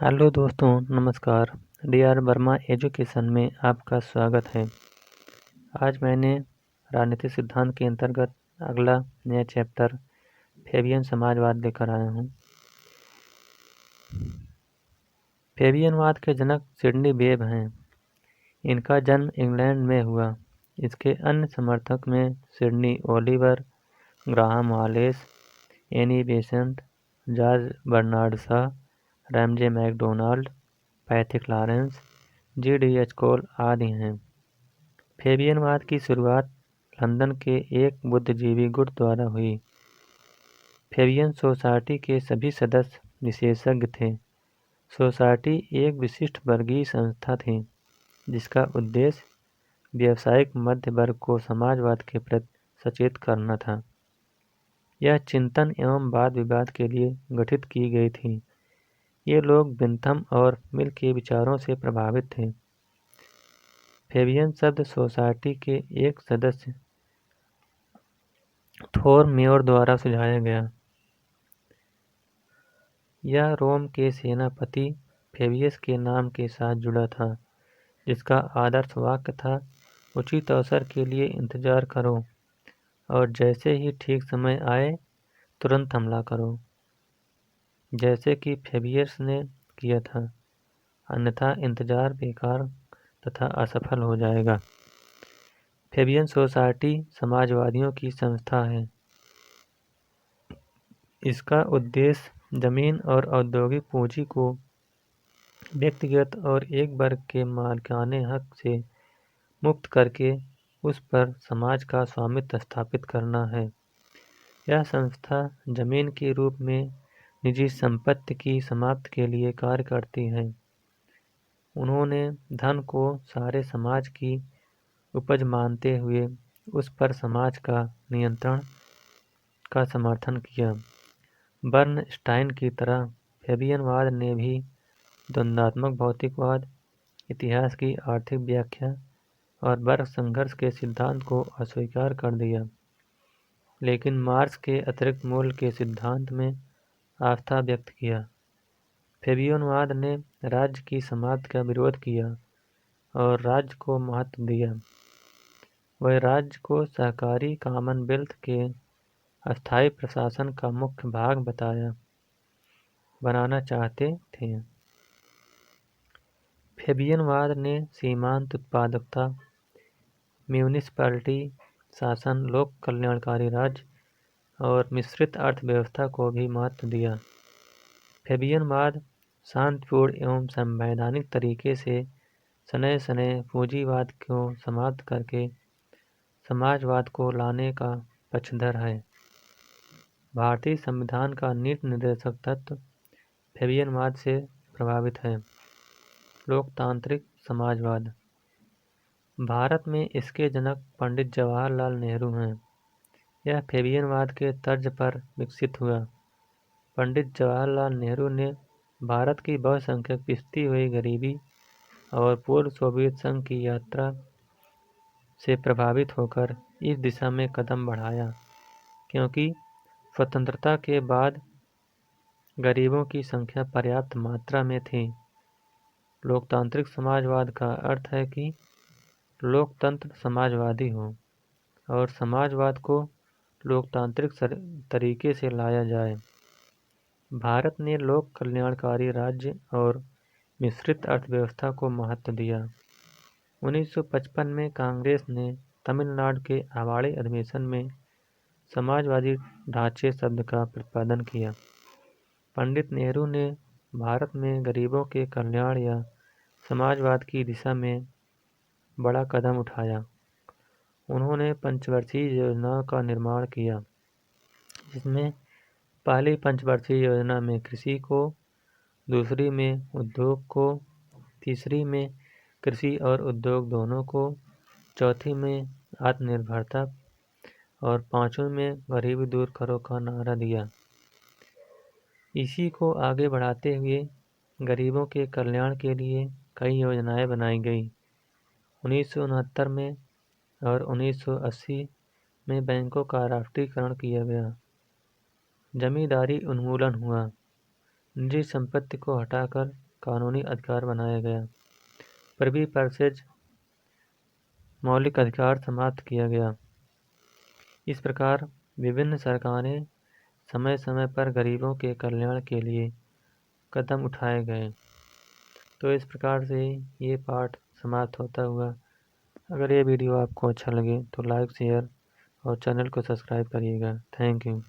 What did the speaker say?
Hello दोस्तों, नमस्कार। DR. Verma education में आपका स्वागत है। आज मैंने राजनीतिक सिद्धांत के अंतर्गत अगला नया चैप्टर फेबियन समाजवाद लेकर आया हूँ। फेबियनवाद के जनक सिडनी वेब हैं। इनका जन्म इंग्लैंड में हुआ। इसके अन्य समर्थक में Sydney Olivier, Graham Wallas, Annie Besant, George Bernard Shaw, Ramsay MacDonald, Pethick Lawrence, GDH. Cole आदि हैं। फेबियनवाद की शुरुआत लंदन के एक बुद्धिजीवी गुट द्वारा हुई। फेबियन सोसाइटी के सभी सदस्य विशेषज्ञ थे। सोसाइटी एक विशिष्ट वर्गीय संस्था थी जिसका उद्देश्य व्यावसायिक मध्य वर्ग को समाजवाद के प्रति सचेत करना था। यह चिंतन एवं वाद विवाद के लिए गठित की गई थी। ये लोग बिंथम और मिल के विचारों से प्रभावित थे। फेबियन शब्द सोसाइटी के एक सदस्य थोर मेयर द्वारा सुझाया गया। यह रोम के सेनापति फेबियस के नाम के साथ जुड़ा था, जिसका आदर्श वाक्य था, उचित अवसर के लिए इंतजार करो और जैसे ही ठीक समय आए तुरंत हमला करो, जैसे कि फेबियस ने किया था, अन्यथा इंतजार बेकार तथा असफल हो जाएगा। फेबियन सोसाइटी समाजवादियों की संस्था है। इसका उद्देश्य जमीन और औद्योगिक पूंजी को व्यक्तिगत और एक वर्ग के मालिकाने हक से मुक्त करके उस पर समाज का स्वामित्व स्थापित करना है। यह संस्था जमीन के रूप में निजी संपत्ति की समाप्ति के लिए कार्य करती है। उन्होंने धन को सारे समाज की उपज मानते हुए उस पर समाज का नियंत्रण का समर्थन किया। बर्नस्टाइन की तरह फेबियनवाद ने भी द्वंद्वात्मक भौतिकवाद, इतिहास की आर्थिक व्याख्या और वर्ग संघर्ष के सिद्धांत को अस्वीकार कर दिया, लेकिन मार्क्स के अतिरिक्त मूल्य के सिद्धांत में आस्था व्यक्त किया। फेबियनवाद ने राज्य की समाप्ति का विरोध किया और राज्य को महत्व दिया। वह राज्य को सहकारी कॉमनवेल्थ के अस्थायी प्रशासन का मुख्य भाग बनाना चाहते थे। फेबियनवाद ने सीमांत उत्पादकता, म्यूनिसिपैलिटी शासन, लोक कल्याणकारी राज्य और मिश्रित अर्थव्यवस्था को भी महत्व दिया। फेबियनवाद शांतिपूर्ण एवं संवैधानिक तरीके से सनय पूंजीवाद को समाप्त करके समाजवाद को लाने का पक्षधर है। भारतीय संविधान का नीति निर्देशक तत्व फेबियनवाद से प्रभावित है। लोकतांत्रिक समाजवाद। भारत में इसके जनक पंडित जवाहरलाल नेहरू हैं। यह फेबियनवाद के तर्ज पर विकसित हुआ। पंडित जवाहरलाल नेहरू ने भारत की बहुसंख्यक पिसती हुई गरीबी और पूर्व सोवियत संघ की यात्रा से प्रभावित होकर इस दिशा में कदम बढ़ाया, क्योंकि स्वतंत्रता के बाद गरीबों की संख्या पर्याप्त मात्रा में थी। लोकतांत्रिक समाजवाद का अर्थ है कि लोकतंत्र समाजवादी हो और समाजवाद को लोकतांत्रिक तरीके से लाया जाए। भारत ने लोक कल्याणकारी राज्य और मिश्रित अर्थव्यवस्था को महत्व दिया। 1955 में कांग्रेस ने तमिलनाडु के आवाड़ी अधिवेशन में समाजवादी ढांचे शब्द का प्रतिपादन किया। पंडित नेहरू ने भारत में गरीबों के कल्याण या समाजवाद की दिशा में बड़ा कदम उठाया। उन्होंने पंचवर्षीय योजनाओं का निर्माण किया, जिसमें पहली पंचवर्षीय योजना में कृषि को, दूसरी में उद्योग को, तीसरी में कृषि और उद्योग दोनों को, चौथी में आत्मनिर्भरता और पांचवीं में गरीबी दूर करो का नारा दिया। इसी को आगे बढ़ाते हुए गरीबों के कल्याण के लिए कई योजनाएं बनाई गई। 1969 में और 1980 में बैंकों का राष्ट्रीयकरण किया गया। जमींदारी उन्मूलन हुआ। निजी संपत्ति को हटाकर कानूनी अधिकार बनाया गया। प्रिवी पैसेज मौलिक अधिकार समाप्त किया गया। इस प्रकार विभिन्न सरकारें समय समय पर गरीबों के कल्याण के लिए कदम उठाए गए। तो इस प्रकार से ये पाठ समाप्त होता हुआ। अगर ये वीडियो आपको अच्छा लगे तो लाइक, शेयर और चैनल को सब्सक्राइब करिएगा। Thank you.